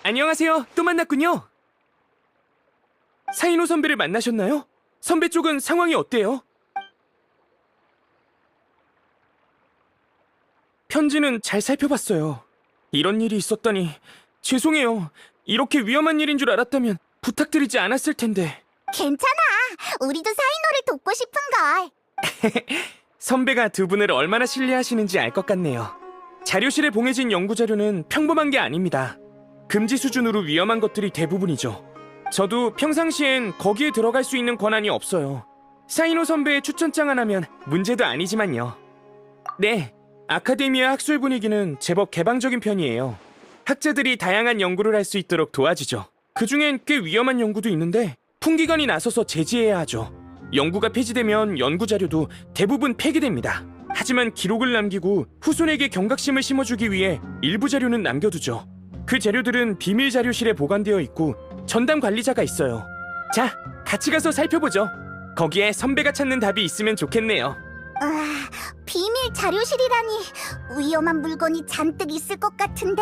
안녕하세요. 또 만났군요. 사이노 선배를 만나셨나요? 선배 쪽은 상황이 어때요? 편지는 잘 살펴봤어요. 이런 일이 있었다니 죄송해요. 이렇게 위험한 일인 줄 알았다면 부탁드리지 않았을 텐데. 괜찮아. 우리도 사이노를 돕고 싶은걸. 선배가 두 분을 얼마나 신뢰하시는지 알 것 같네요. 자료실에 봉해진 연구자료는 평범한 게 아닙니다. 금지 수준으로 위험한 것들이 대부분이죠. 저도 평상시엔 거기에 들어갈 수 있는 권한이 없어요. 사이노 선배의 추천장 하나면 문제도 아니지만요. 네, 아카데미아 학술 분위기는 제법 개방적인 편이에요. 학자들이 다양한 연구를 할 수 있도록 도와주죠. 그중엔 꽤 위험한 연구도 있는데 풍기관이 나서서 제지해야 하죠. 연구가 폐지되면 연구 자료도 대부분 폐기됩니다. 하지만 기록을 남기고 후손에게 경각심을 심어주기 위해 일부 자료는 남겨두죠. 그 자료들은 비밀 자료실에 보관되어 있고 전담 관리자가 있어요. 자, 같이 가서 살펴보죠. 거기에 선배가 찾는 답이 있으면 좋겠네요. 비밀 자료실이라니 위험한 물건이 잔뜩 있을 것 같은데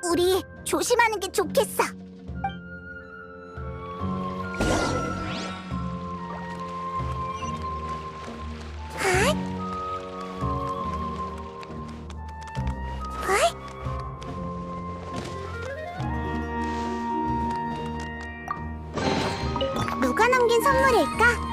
우리 조심하는 게 좋겠어. 누가 남긴 선물일까?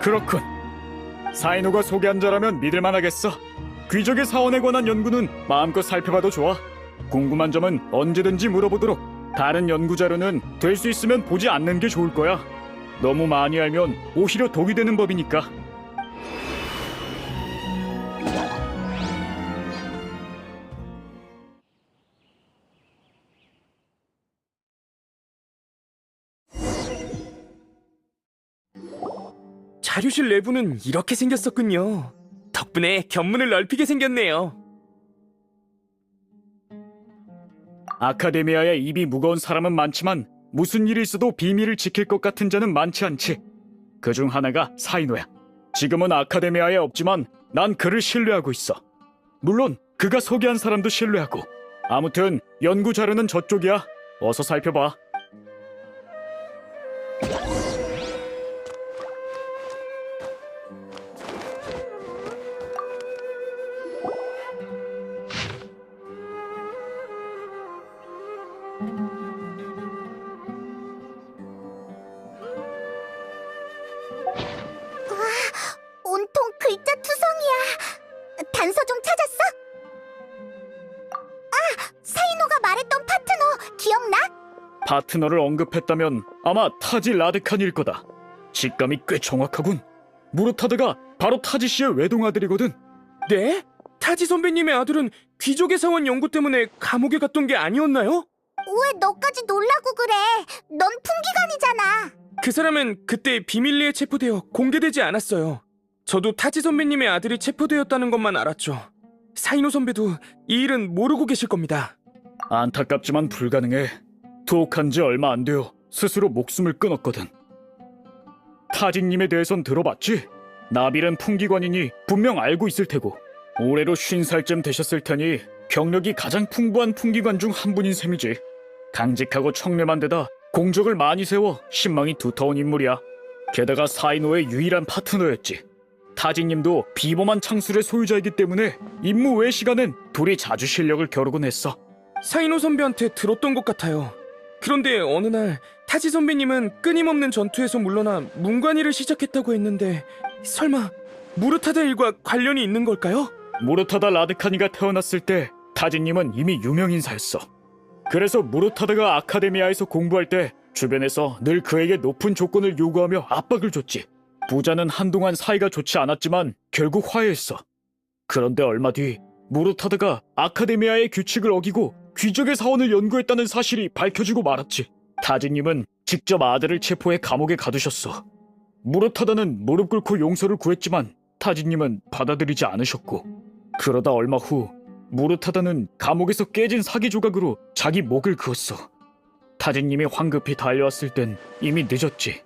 그렇군. 사이노가 소개한 자라면 믿을만하겠어. 귀족의 사원에 관한 연구는 마음껏 살펴봐도 좋아. 궁금한 점은 언제든지 물어보도록. 다른 연구 자료는 될 수 있으면 보지 않는 게 좋을 거야. 너무 많이 알면 오히려 독이 되는 법이니까. 자료실 내부는 이렇게 생겼었군요. 덕분에 견문을 넓히게 생겼네요. 아카데미아에 입이 무거운 사람은 많지만 무슨 일이 있어도 비밀을 지킬 것 같은 자는 많지 않지. 그중 하나가 사이노야. 지금은 아카데미아에 없지만 난 그를 신뢰하고 있어. 물론 그가 소개한 사람도 신뢰하고. 아무튼 연구 자료는 저쪽이야. 어서 살펴봐. 온통 글자 투성이야. 단서 좀 찾았어? 사이노가 말했던 파트너 기억나? 파트너를 언급했다면 아마 타지 라드칸일 거다. 직감이 꽤 정확하군. 무르타드가 바로 타지 씨의 외동아들이거든. 네? 타지 선배님의 아들은 귀족의 사원 연구 때문에 감옥에 갔던 게 아니었나요? 왜 너까지 놀라고 그래? 넌 풍기관이잖아. 그 사람은 그때 비밀리에 체포되어 공개되지 않았어요. 저도 타지 선배님의 아들이 체포되었다는 것만 알았죠. 사이노 선배도 이 일은 모르고 계실 겁니다. 안타깝지만 불가능해. 투옥한 지 얼마 안 되어 스스로 목숨을 끊었거든. 타지님에 대해선 들어봤지? 나빌은 풍기관이니 분명 알고 있을 테고 올해로 50살쯤 되셨을 테니 경력이 가장 풍부한 풍기관 중 한 분인 셈이지. 강직하고 청렴한 데다 공적을 많이 세워 신망이 두터운 인물이야. 게다가 사이노의 유일한 파트너였지. 타지님도 비범한 창술의 소유자이기 때문에 임무 외 시간엔 둘이 자주 실력을 겨루곤 했어. 사이노 선배한테 들었던 것 같아요. 그런데 어느 날 타지 선배님은 끊임없는 전투에서 물러나 문관일을 시작했다고 했는데 설마 무르타드 일과 관련이 있는 걸까요? 무르타다 라드카니가 태어났을 때 타진님은 이미 유명인사였어. 그래서 무르타다가 아카데미아에서 공부할 때 주변에서 늘 그에게 높은 조건을 요구하며 압박을 줬지. 부자는 한동안 사이가 좋지 않았지만 결국 화해했어. 그런데 얼마 뒤 무르타다가 아카데미아의 규칙을 어기고 귀족의 사원을 연구했다는 사실이 밝혀지고 말았지. 타진님은 직접 아들을 체포해 감옥에 가두셨어. 무르타다는 무릎 꿇고 용서를 구했지만 타진님은 받아들이지 않으셨고, 그러다 얼마 후 무르타다는 감옥에서 깨진 사기 조각으로 자기 목을 그었어. 타진님이 황급히 달려왔을 땐 이미 늦었지.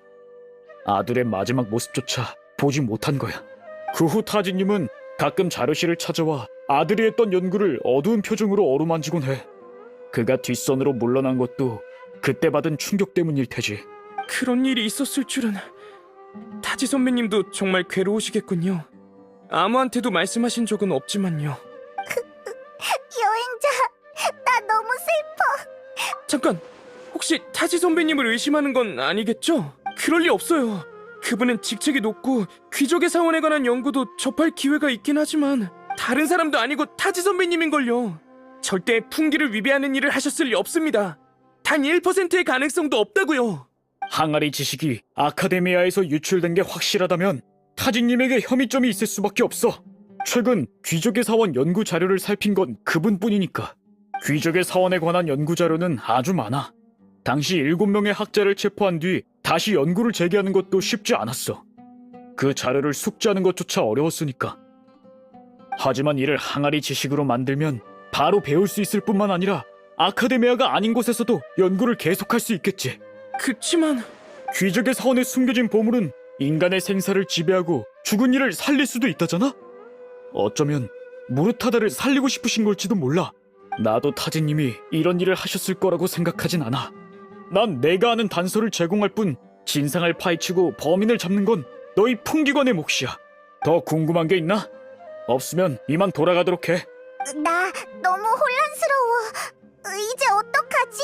아들의 마지막 모습조차 보지 못한 거야. 그 후 타진님은 가끔 자료실을 찾아와 아들이 했던 연구를 어두운 표정으로 어루만지곤 해. 그가 뒷선으로 물러난 것도 그때 받은 충격 때문일 테지. 그런 일이 있었을 줄은. 타지 선배님도 정말 괴로우시겠군요. 아무한테도 말씀하신 적은 없지만요. 여행자, 나 너무 슬퍼. 잠깐, 혹시 타지 선배님을 의심하는 건 아니겠죠? 그럴 리 없어요. 그분은 직책이 높고 귀족의 사원에 관한 연구도 접할 기회가 있긴 하지만 다른 사람도 아니고 타지 선배님인걸요. 절대 풍기를 위배하는 일을 하셨을 리 없습니다. 단 1%의 가능성도 없다고요. 항아리 지식이 아카데미아에서 유출된 게 확실하다면 타진님에게 혐의점이 있을 수밖에 없어. 최근 귀족의 사원 연구 자료를 살핀 건 그분뿐이니까. 귀족의 사원에 관한 연구 자료는 아주 많아. 당시 7명의 학자를 체포한 뒤 다시 연구를 재개하는 것도 쉽지 않았어. 그 자료를 숙지하는 것조차 어려웠으니까. 하지만 이를 항아리 지식으로 만들면 바로 배울 수 있을 뿐만 아니라 아카데미아가 아닌 곳에서도 연구를 계속할 수 있겠지. 그치만 귀족의 사원에 숨겨진 보물은 인간의 생사를 지배하고 죽은 이를 살릴 수도 있다잖아? 어쩌면 무르타다를 살리고 싶으신 걸지도 몰라. 나도 타진님이 이런 일을 하셨을 거라고 생각하진 않아. 난 내가 아는 단서를 제공할 뿐 진상을 파헤치고 범인을 잡는 건 너희 풍기관의 몫이야. 더 궁금한 게 있나? 없으면 이만 돌아가도록 해. 나 너무 혼란스러워. 이제 어떡하지?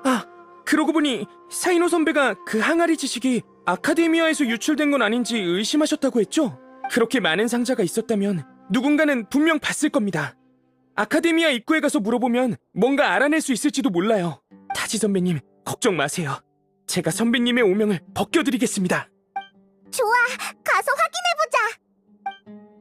아, 그러고 보니 사이노 선배가 그 항아리 지식이 아카데미아에서 유출된 건 아닌지 의심하셨다고 했죠? 그렇게 많은 상자가 있었다면 누군가는 분명 봤을 겁니다. 아카데미아 입구에 가서 물어보면 뭔가 알아낼 수 있을지도 몰라요. 타지 선배님, 걱정 마세요. 제가 선배님의 오명을 벗겨드리겠습니다. 좋아, 가서 확인해보자.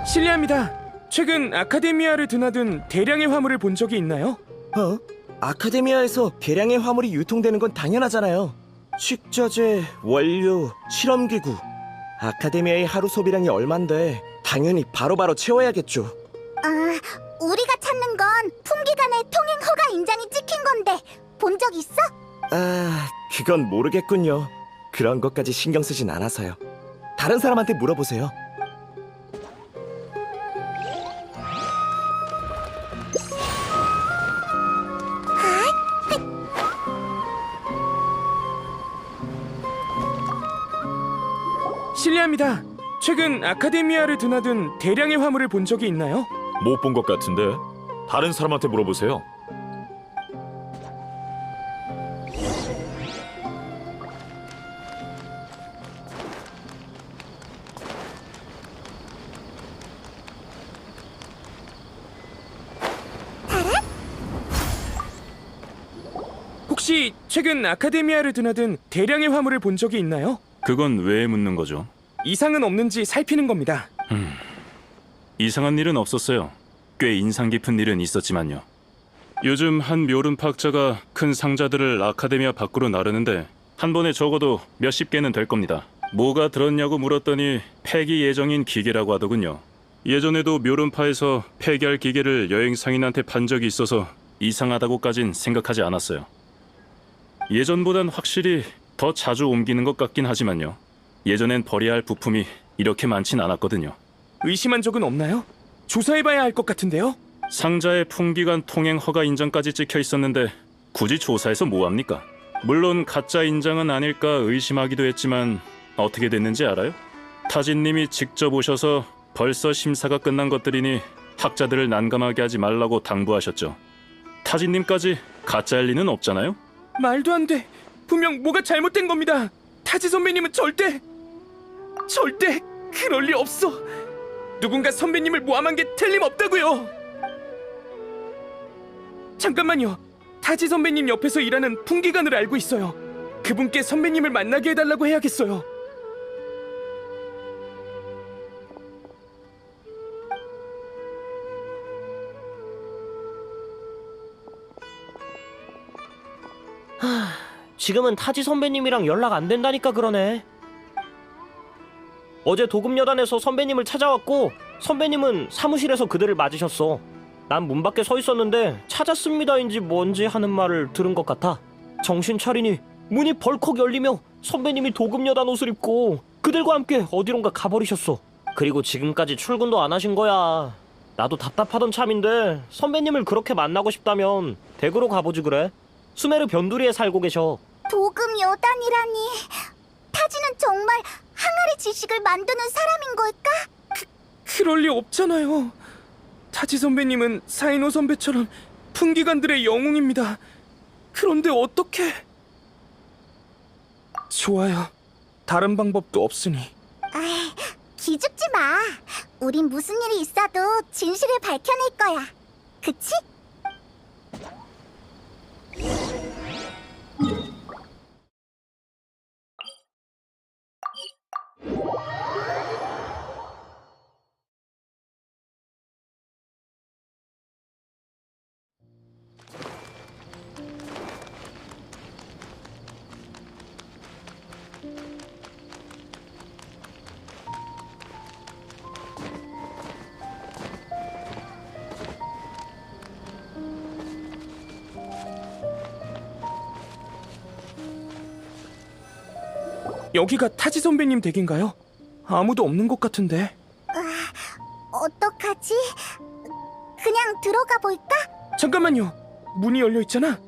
실례합니다. 최근 아카데미아를 드나든 대량의 화물을 본 적이 있나요? 아카데미아에서 대량의 화물이 유통되는 건 당연하잖아요. 식자재, 원료, 실험기구. 아카데미아의 하루 소비량이 얼만데 당연히 바로바로 채워야겠죠. 우리가 찾는 건 풍기간의 통행 허가 인장이 찍힌 건데 본 적 있어? 그건 모르겠군요. 그런 것까지 신경 쓰진 않아서요. 다른 사람한테 물어보세요. 실례합니다. 최근 아카데미아를 드나든 대량의 화물을 본 적이 있나요? 못 본 것 같은데 다른 사람한테 물어보세요. 혹시 최근 아카데미아를 드나든 대량의 화물을 본 적이 있나요? 그건 왜 묻는 거죠? 이상은 없는지 살피는 겁니다. 이상한 일은 없었어요. 꽤 인상 깊은 일은 있었지만요. 요즘 한 묘름파학자가 큰 상자들을 아카데미아 밖으로 나르는데 한 번에 적어도 몇십 개는 될 겁니다. 뭐가 들었냐고 물었더니 폐기 예정인 기계라고 하더군요. 예전에도 묘름파에서 폐기할 기계를 여행상인한테 판 적이 있어서 이상하다고까진 생각하지 않았어요. 예전보단 확실히 더 자주 옮기는 것 같긴 하지만요. 예전엔 버려야 할 부품이 이렇게 많진 않았거든요. 의심한 적은 없나요? 조사해봐야 할 것 같은데요? 상자에 풍기관 통행 허가 인정까지 찍혀 있었는데 굳이 조사해서 뭐합니까? 물론 가짜 인장은 아닐까 의심하기도 했지만 어떻게 됐는지 알아요? 타진님이 직접 오셔서 벌써 심사가 끝난 것들이니 학자들을 난감하게 하지 말라고 당부하셨죠. 타진님까지 가짜일 리는 없잖아요? 말도 안 돼. 분명 뭐가 잘못된 겁니다. 타지 선배님은 절대 그럴 리 없어. 누군가 선배님을 모함한 게 틀림없다고요. 잠깐만요. 타지 선배님 옆에서 일하는 풍기관을 알고 있어요. 그분께 선배님을 만나게 해달라고 해야겠어요. 지금은 타지 선배님이랑 연락 안 된다니까 그러네. 어제 도금여단에서 선배님을 찾아왔고 선배님은 사무실에서 그들을 맞으셨어. 난 문 밖에 서 있었는데 찾았습니다인지 뭔지 하는 말을 들은 것 같아. 정신 차리니 문이 벌컥 열리며 선배님이 도금여단 옷을 입고 그들과 함께 어디론가 가버리셨어. 그리고 지금까지 출근도 안 하신 거야. 나도 답답하던 참인데 선배님을 그렇게 만나고 싶다면 댁으로 가보지 그래. 수메르 변두리에 살고 계셔. 도금 여단이라니. 타지는 정말 항아리 지식을 만드는 사람인 걸까? 그럴 리 없잖아요. 타지 선배님은 사이노 선배처럼 풍기관들의 영웅입니다. 그런데 어떻게... 좋아요. 다른 방법도 없으니. 아이, 기죽지 마. 우린 무슨 일이 있어도 진실을 밝혀낼 거야. 그치? 여기가 타지 선배님 댁인가요? 아무도 없는 것 같은데. 어떡하지? 그냥 들어가 볼까? 잠깐만요. 문이 열려 있잖아.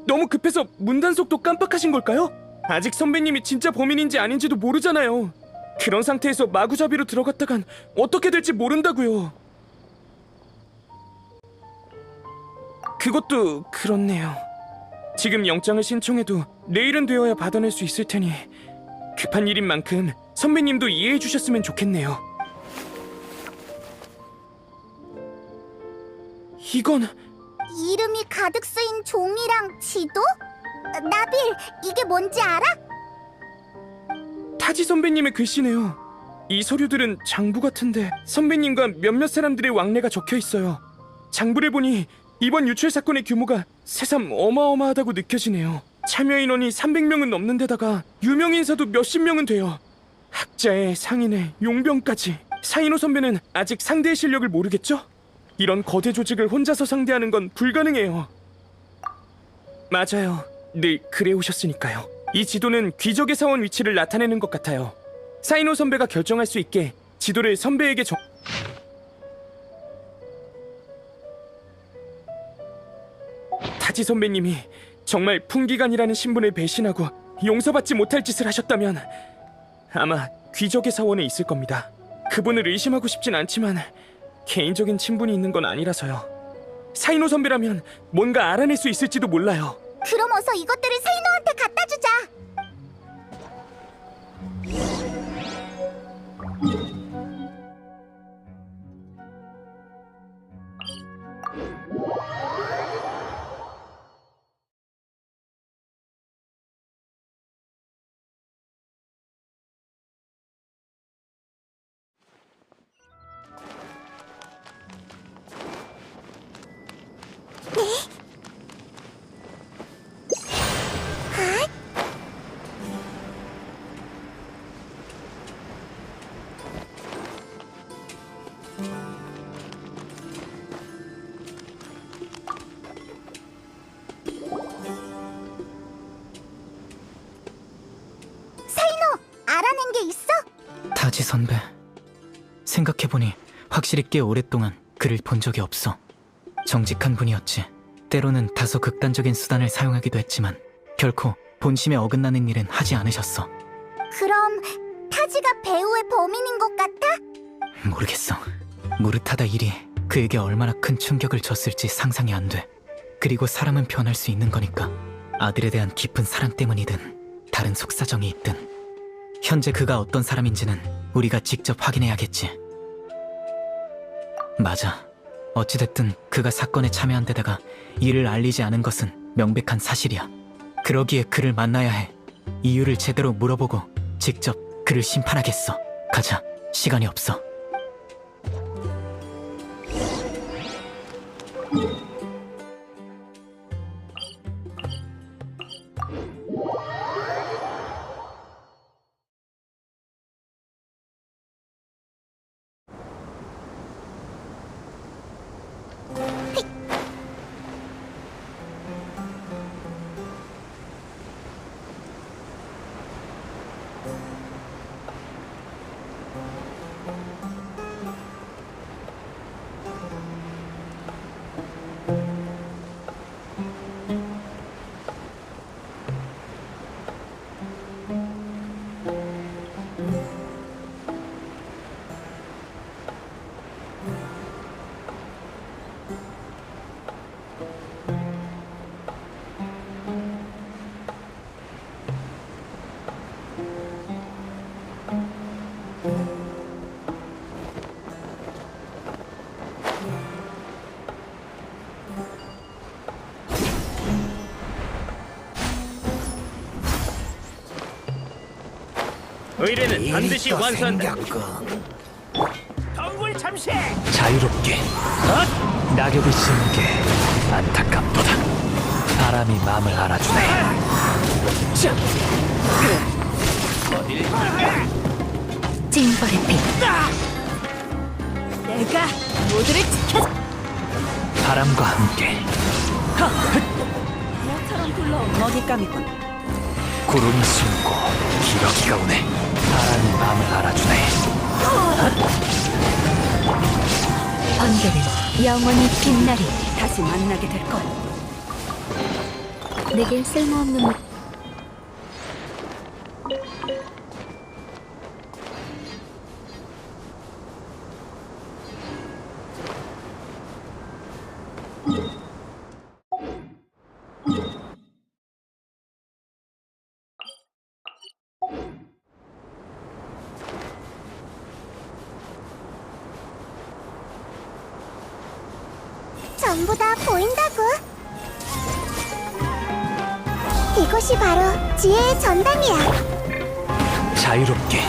너무 급해서 문 단속도 깜빡하신 걸까요? 아직 선배님이 진짜 범인인지 아닌지도 모르잖아요. 그런 상태에서 마구잡이로 들어갔다간 어떻게 될지 모른다고요. 그것도 그렇네요. 지금 영장을 신청해도 내일은 되어야 받아낼 수 있을 테니 급한 일인 만큼 선배님도 이해해 주셨으면 좋겠네요. 이건... 이름이 가득 쓰인 종이랑 지도? 나빌, 이게 뭔지 알아? 타지 선배님의 글씨네요. 이 서류들은 장부 같은데 선배님과 몇몇 사람들의 왕래가 적혀 있어요. 장부를 보니 이번 유출 사건의 규모가 새삼 어마어마하다고 느껴지네요. 참여 인원이 300명은 넘는 데다가 유명 인사도 몇십 명은 돼요. 학자에 상인에 용병까지. 사인호 선배는 아직 상대의 실력을 모르겠죠? 이런 거대 조직을 혼자서 상대하는 건 불가능해요. 맞아요. 늘 그래 오셨으니까요. 이 지도는 귀적의 사원 위치를 나타내는 것 같아요. 사인호 선배가 결정할 수 있게 지도를 선배에게 타지 선배님이 정말 풍기관이라는 신분을 배신하고 용서받지 못할 짓을 하셨다면 아마 귀적의 사원에 있을 겁니다. 그분을 의심하고 싶진 않지만 개인적인 친분이 있는 건 아니라서요. 사인호 선배라면 뭔가 알아낼 수 있을지도 몰라요. 그럼 어서 이것들을 세이노한테 갖다 주자. 선배, 생각해보니 확실히 꽤 오랫동안 그를 본 적이 없어. 정직한 분이었지. 때로는 다소 극단적인 수단을 사용하기도 했지만 결코 본심에 어긋나는 일은 하지 않으셨어. 그럼 타지가 배우의 범인인 것 같아? 모르겠어. 무르타다 일이 그에게 얼마나 큰 충격을 줬을지 상상이 안 돼. 그리고 사람은 변할 수 있는 거니까. 아들에 대한 깊은 사랑 때문이든 다른 속사정이 있든 현재 그가 어떤 사람인지는 우리가 직접 확인해야겠지. 맞아. 어찌됐든 그가 사건에 참여한 데다가 이를 알리지 않은 것은 명백한 사실이야. 그러기에 그를 만나야 해. 이유를 제대로 물어보고 직접 그를 심판하겠어. 가자. 시간이 없어. 의뢰는 반드시 완수한다. 자유롭게 낙엽이 지는 게 안타깝도다. 바람이 마음을 알아주네. 징벌의 빛. 내가 모두를 지켜. 바람과 함께 모처럼 굴러온 먹잇감이군. 구름이 숨고 기러기가 오네. 바람이 마음을 알아주네. 번개는 영원히 빛나리. 다시 만나게 될 거야. 내겐 쓸모없는 전부 다 보인다고. 이곳이 바로 지혜의 전당이야. 자유롭게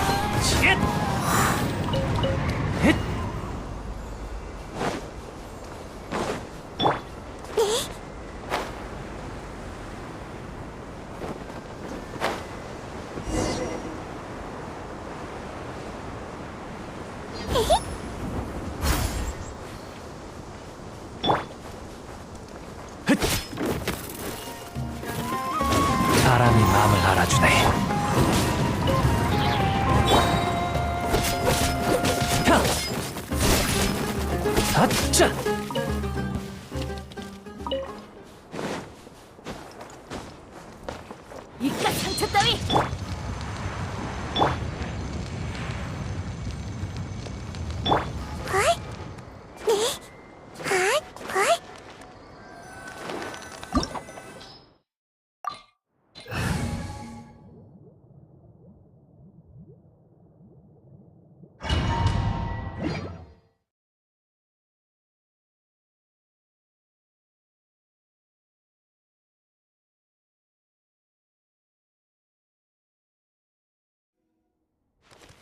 바람이 마음을 알아주네. 아차! 이깟 상처 따위.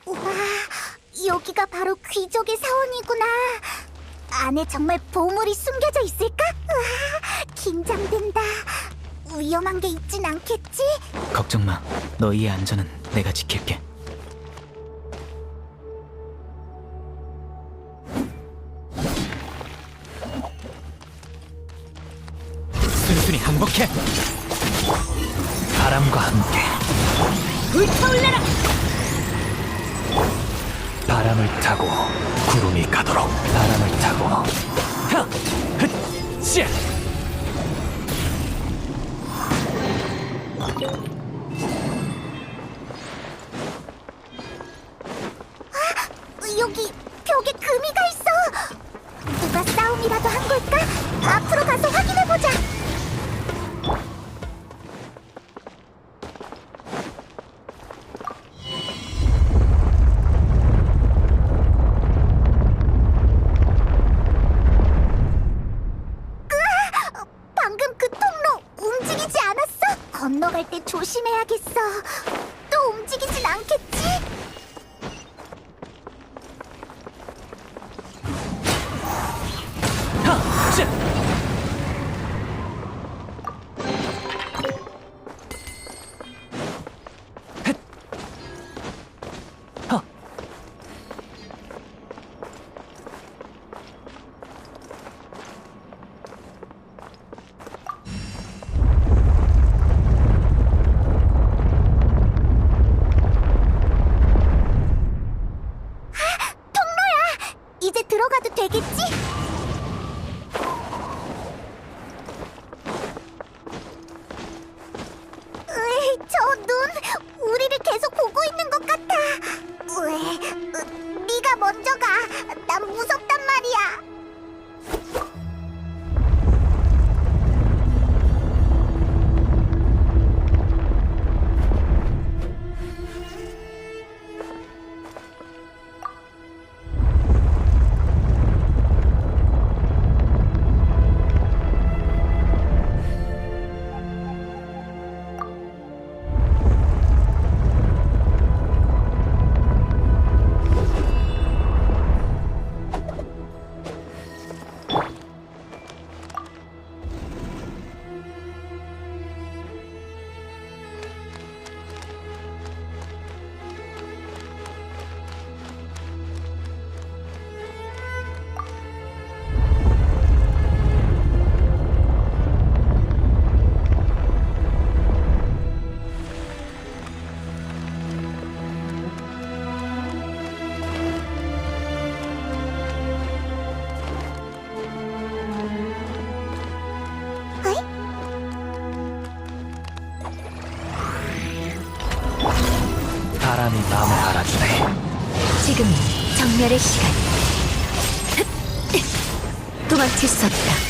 우와, 여기가 바로 귀족의 사원이구나. 안에 정말 보물이 숨겨져 있을까? 우와, 긴장된다. 위험한 게 있진 않겠지? 걱정 마. 너희의 안전은 내가 지킬게. 순순히 항복해. 바람과 함께 불타올라라! 바람을 타고 구름이 가도록 바람을 타고 자! 여기 벽에 금이가 있어. 누가 싸움이라도 한 걸까? 앞으로 가서 확인해보자. 방금 그 통로 움직이지 않았어? 건너갈 때 조심해야겠어. 또 움직이진 않겠지? 이제 들어가도 되겠지? 으이, 저 눈, 우리를 계속 보고 있는 것 같아. 네가 먼저 가. 난 무섭단 말이야. 바람이 마음을 알아주네. 지금이 정멸의 시간. 도망칠 수 없다.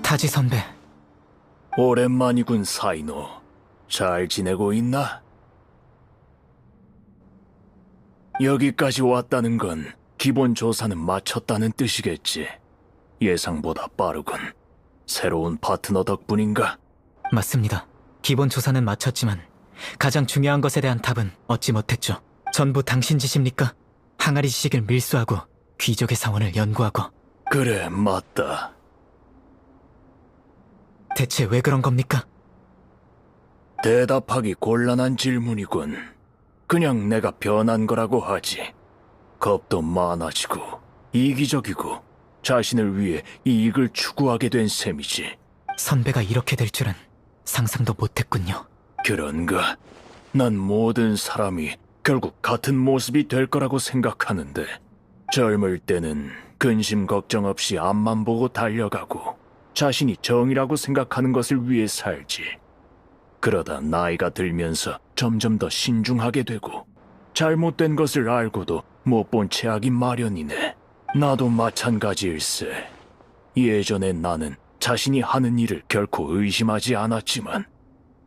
타지 선배, 오랜만이군, 사이노. 잘 지내고 있나? 여기까지 왔다는 건 기본 조사는 마쳤다는 뜻이겠지. 예상보다 빠르군. 새로운 파트너 덕분인가? 맞습니다. 기본 조사는 마쳤지만 가장 중요한 것에 대한 답은 얻지 못했죠. 전부 당신 짓입니까? 항아리 지식을 밀수하고 귀족의 사원을 연구하고. 그래, 맞다. 대체 왜 그런 겁니까? 대답하기 곤란한 질문이군. 그냥 내가 변한 거라고 하지. 겁도 많아지고 이기적이고 자신을 위해 이익을 추구하게 된 셈이지. 선배가 이렇게 될 줄은 상상도 못했군요. 그런가? 난 모든 사람이 결국 같은 모습이 될 거라고 생각하는데, 젊을 때는 근심 걱정 없이 앞만 보고 달려가고 자신이 정이라고 생각하는 것을 위해 살지. 그러다 나이가 들면서 점점 더 신중하게 되고 잘못된 것을 알고도 못 본 채 하기 마련이네. 나도 마찬가지일세. 예전에 나는 자신이 하는 일을 결코 의심하지 않았지만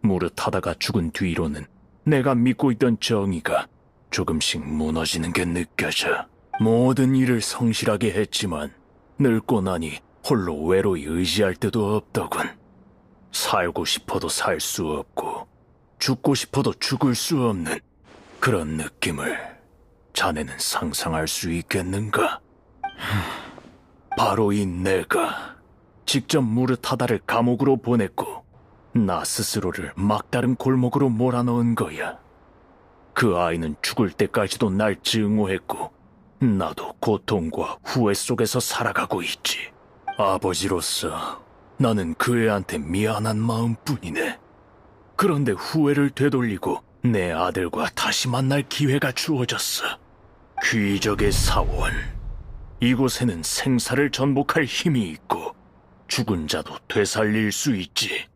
무릇하다가 죽은 뒤로는 내가 믿고 있던 정의가 조금씩 무너지는 게 느껴져. 모든 일을 성실하게 했지만 늙고 나니 홀로 외로이 의지할 데도 없더군. 살고 싶어도 살 수 없고 죽고 싶어도 죽을 수 없는 그런 느낌을 자네는 상상할 수 있겠는가? 바로 이 내가 직접 무르타다를 감옥으로 보냈고 나 스스로를 막다른 골목으로 몰아넣은 거야. 그 아이는 죽을 때까지도 날 증오했고 나도 고통과 후회 속에서 살아가고 있지. 아버지로서 나는 그 애한테 미안한 마음뿐이네. 그런데 후회를 되돌리고 내 아들과 다시 만날 기회가 주어졌어. 귀적의 사원. 이곳에는 생사를 전복할 힘이 있고 죽은 자도 되살릴 수 있지.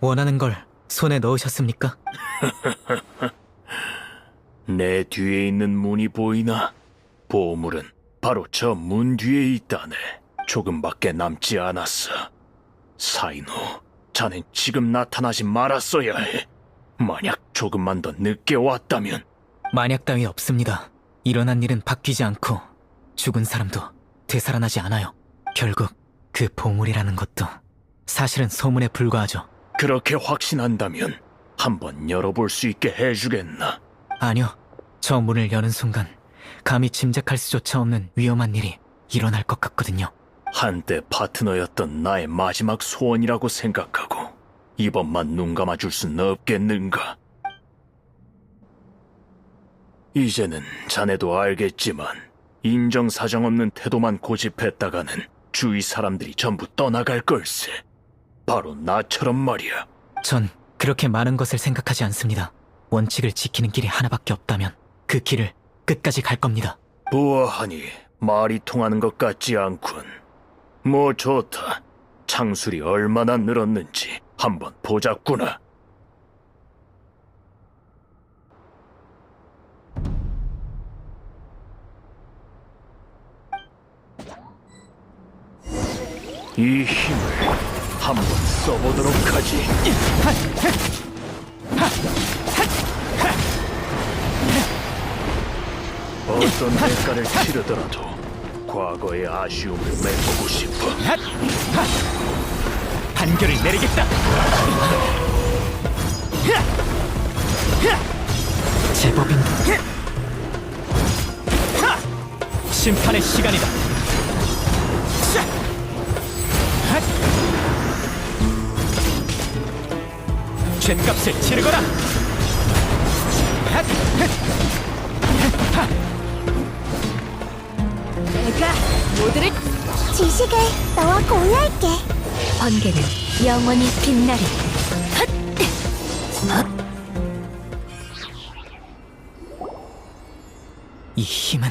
원하는 걸 손에 넣으셨습니까? 내 뒤에 있는 문이 보이나? 보물은 바로 저 문 뒤에 있다네. 조금밖에 남지 않았어. 사인호, 자넨 지금 나타나지 말았어야 해. 만약 조금만 더 늦게 왔다면. 만약 따위 없습니다. 일어난 일은 바뀌지 않고 죽은 사람도 되살아나지 않아요. 결국 그 보물이라는 것도 사실은 소문에 불과하죠. 그렇게 확신한다면 한번 열어볼 수 있게 해주겠나? 아니요. 저 문을 여는 순간 감히 짐작할 수조차 없는 위험한 일이 일어날 것 같거든요. 한때 파트너였던 나의 마지막 소원이라고 생각하고 이번만 눈 감아줄 순 없겠는가? 이제는 자네도 알겠지만 인정사정 없는 태도만 고집했다가는 주위 사람들이 전부 떠나갈 걸세. 바로 나처럼 말이야. 전 그렇게 많은 것을 생각하지 않습니다. 원칙을 지키는 길이 하나밖에 없다면 그 길을 끝까지 갈 겁니다. 보아하니 말이 통하는 것 같지 않군. 뭐 좋다. 창술이 얼마나 늘었는지 한번 보자꾸나. 이 힘을 한번 써보도록 하지. 어떤 대가를 치르더라도 과거의 아쉬움을 메꾸고 싶어. 판결을 내리겠다. 제법인가? 심판의 시간이다. 죗값을 치르거라. 내가 모두를 지식을 너와 공유할게. 번개는 영원히 빛나리. 이 힘은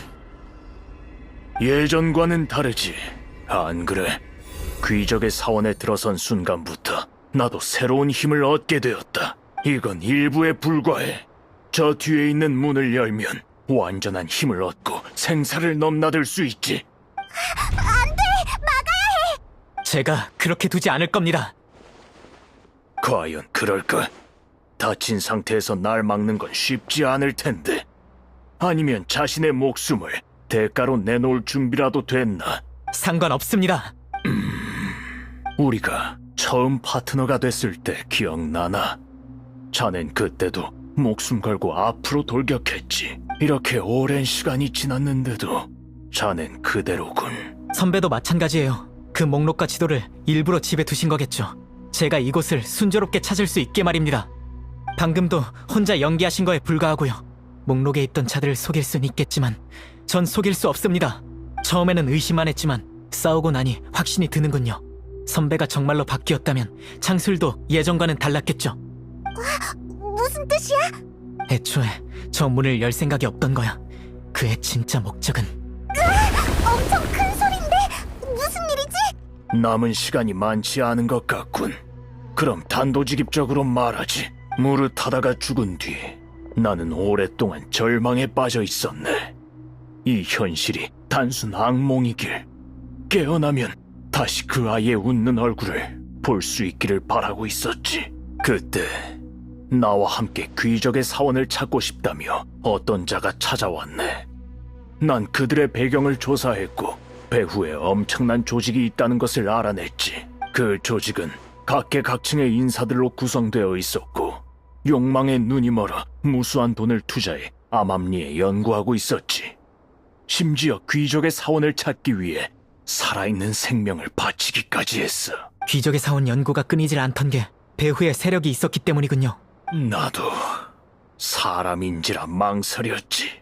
예전과는 다르지. 안 그래? 귀적의 사원에 들어선 순간부터 나도 새로운 힘을 얻게 되었다. 이건 일부에 불과해. 저 뒤에 있는 문을 열면 완전한 힘을 얻고 생사를 넘나들 수 있지. 제가 그렇게 두지 않을 겁니다. 과연 그럴까? 다친 상태에서 날 막는 건 쉽지 않을 텐데. 아니면 자신의 목숨을 대가로 내놓을 준비라도 됐나? 상관없습니다. 우리가 처음 파트너가 됐을 때 기억나나? 자넨 그때도 목숨 걸고 앞으로 돌격했지. 이렇게 오랜 시간이 지났는데도 자넨 그대로군. 선배도 마찬가지예요. 그 목록과 지도를 일부러 집에 두신 거겠죠. 제가 이곳을 순조롭게 찾을 수 있게 말입니다. 방금도 혼자 연기하신 거에 불과하고요. 목록에 있던 자들을 속일 순 있겠지만 전 속일 수 없습니다. 처음에는 의심만 했지만 싸우고 나니 확신이 드는군요. 선배가 정말로 바뀌었다면 창술도 예전과는 달랐겠죠. 무슨 뜻이야? 애초에 저 문을 열 생각이 없던 거야. 그의 진짜 목적은 엄청 큰 소린데 무슨 일이지? 남은 시간이 많지 않은 것 같군. 그럼 단도직입적으로 말하지. 무릇하다가 죽은 뒤 나는 오랫동안 절망에 빠져 있었네. 이 현실이 단순 악몽이길. 깨어나면 다시 그 아이의 웃는 얼굴을 볼 수 있기를 바라고 있었지. 그때 나와 함께 귀적의 사원을 찾고 싶다며 어떤 자가 찾아왔네. 난 그들의 배경을 조사했고 배후에 엄청난 조직이 있다는 것을 알아냈지. 그 조직은 각계각층의 인사들로 구성되어 있었고 욕망에 눈이 멀어 무수한 돈을 투자해 암암리에 연구하고 있었지. 심지어 귀족의 사원을 찾기 위해 살아있는 생명을 바치기까지 했어. 귀족의 사원 연구가 끊이질 않던 게 배후에 세력이 있었기 때문이군요. 나도 사람인지라 망설였지.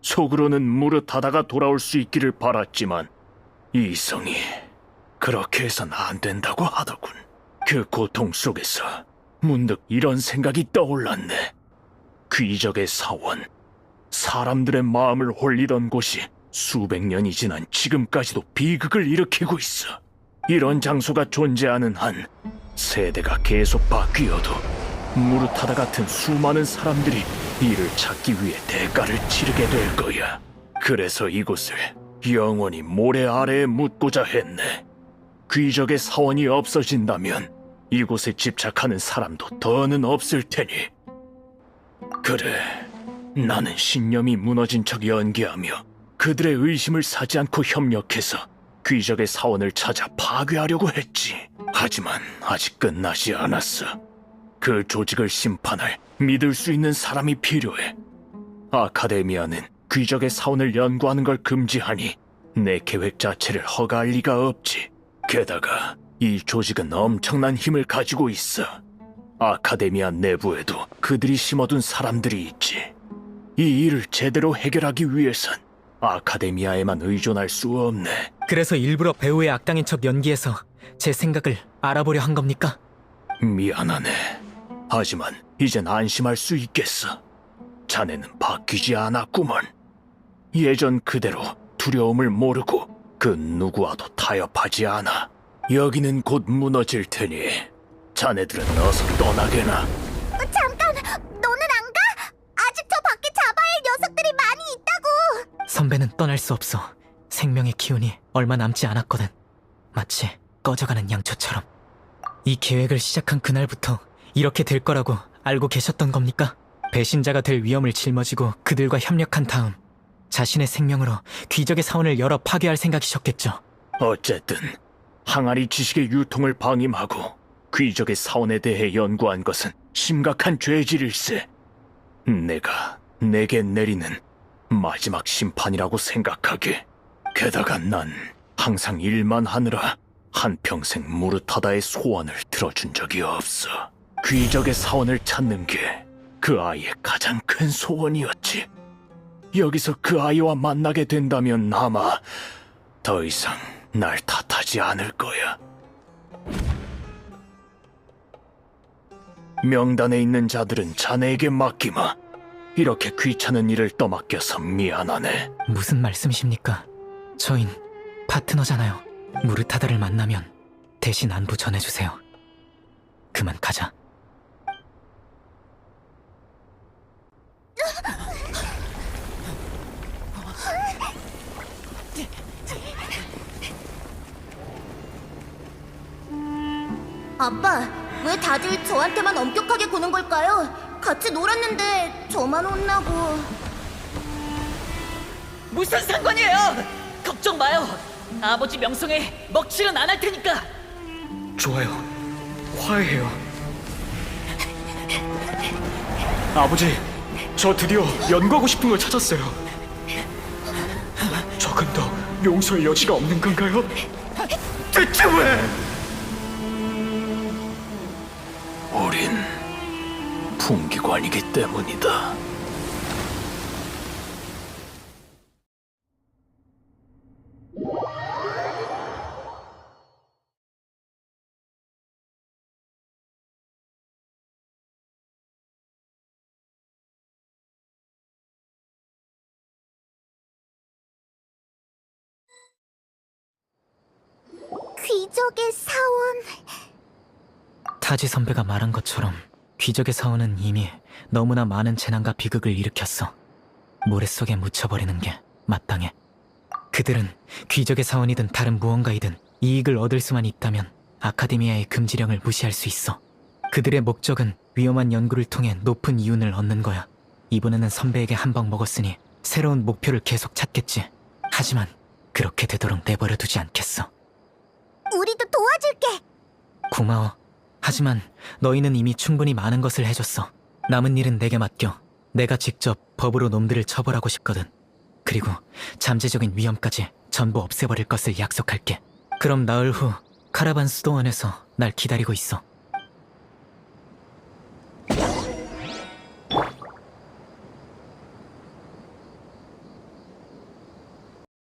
속으로는 무릇하다가 돌아올 수 있기를 바랐지만 이성이 그렇게 해선 안 된다고 하더군. 그 고통 속에서 문득 이런 생각이 떠올랐네. 귀적의 사원, 사람들의 마음을 홀리던 곳이 수백 년이 지난 지금까지도 비극을 일으키고 있어. 이런 장소가 존재하는 한 세대가 계속 바뀌어도 무르타다 같은 수많은 사람들이 이를 찾기 위해 대가를 치르게 될 거야. 그래서 이곳을 영원히 모래 아래에 묻고자 했네. 귀적의 사원이 없어진다면 이곳에 집착하는 사람도 더는 없을 테니. 그래, 나는 신념이 무너진 척 연기하며 그들의 의심을 사지 않고 협력해서 귀적의 사원을 찾아 파괴하려고 했지. 하지만 아직 끝나지 않았어. 그 조직을 심판할 믿을 수 있는 사람이 필요해. 아카데미아는 귀적의 사원을 연구하는 걸 금지하니 내 계획 자체를 허가할 리가 없지. 게다가 이 조직은 엄청난 힘을 가지고 있어. 아카데미아 내부에도 그들이 심어둔 사람들이 있지. 이 일을 제대로 해결하기 위해선 아카데미아에만 의존할 수 없네. 그래서 일부러 배후의 악당인 척 연기해서 제 생각을 알아보려 한 겁니까? 미안하네. 하지만 이젠 안심할 수 있겠어. 자네는 바뀌지 않았구먼. 예전 그대로 두려움을 모르고 그 누구와도 타협하지 않아. 여기는 곧 무너질 테니 자네들은 어서 떠나게나. 잠깐, 너는 안 가? 아직 저 밖에 잡아야 할 녀석들이 많이 있다고. 선배는 떠날 수 없어. 생명의 기운이 얼마 남지 않았거든. 마치 꺼져가는 양초처럼. 이 계획을 시작한 그날부터 이렇게 될 거라고 알고 계셨던 겁니까? 배신자가 될 위험을 짊어지고 그들과 협력한 다음 자신의 생명으로 귀적의 사원을 열어 파괴할 생각이셨겠죠. 어쨌든 항아리 지식의 유통을 방임하고 귀적의 사원에 대해 연구한 것은 심각한 죄질일세. 내가 내게 내리는 마지막 심판이라고 생각하게. 게다가 난 항상 일만 하느라 한평생 무르타다의 소원을 들어준 적이 없어. 귀적의 사원을 찾는 게 그 아이의 가장 큰 소원이었지. 여기서 그 아이와 만나게 된다면 아마 더 이상 날 탓하지 않을 거야. 명단에 있는 자들은 자네에게 맡기마. 이렇게 귀찮은 일을 떠맡겨서 미안하네. 무슨 말씀이십니까? 저흰 파트너잖아요. 무르타다를 만나면 대신 안부 전해주세요. 그만 가자. 아빠, 왜 다들 저한테만 엄격하게 구는 걸까요? 같이 놀았는데 저만 혼나고. 무슨 상관이에요? 걱정 마요. 아버지 명성에 먹칠은 안 할 테니까. 좋아요. 화해해요. 아버지, 저 드디어 연구하고 싶은 걸 찾았어요. 조금 더 용서의 여지가 없는 건가요? 대체 왜? 우린 풍기관이기 때문이다. 귀족의 사원. 타지 선배가 말한 것처럼 귀적의 사원은 이미 너무나 많은 재난과 비극을 일으켰어. 모래 속에 묻혀버리는 게 마땅해. 그들은 귀적의 사원이든 다른 무언가이든 이익을 얻을 수만 있다면 아카데미아의 금지령을 무시할 수 있어. 그들의 목적은 위험한 연구를 통해 높은 이윤을 얻는 거야. 이번에는 선배에게 한 방 먹었으니 새로운 목표를 계속 찾겠지. 하지만 그렇게 되도록 내버려 두지 않겠어. 우리도 도와줄게. 고마워. 하지만 너희는 이미 충분히 많은 것을 해줬어. 남은 일은 내게 맡겨. 내가 직접 법으로 놈들을 처벌하고 싶거든. 그리고 잠재적인 위험까지 전부 없애버릴 것을 약속할게. 그럼 나흘 후 카라반 수도원에서 날 기다리고 있어.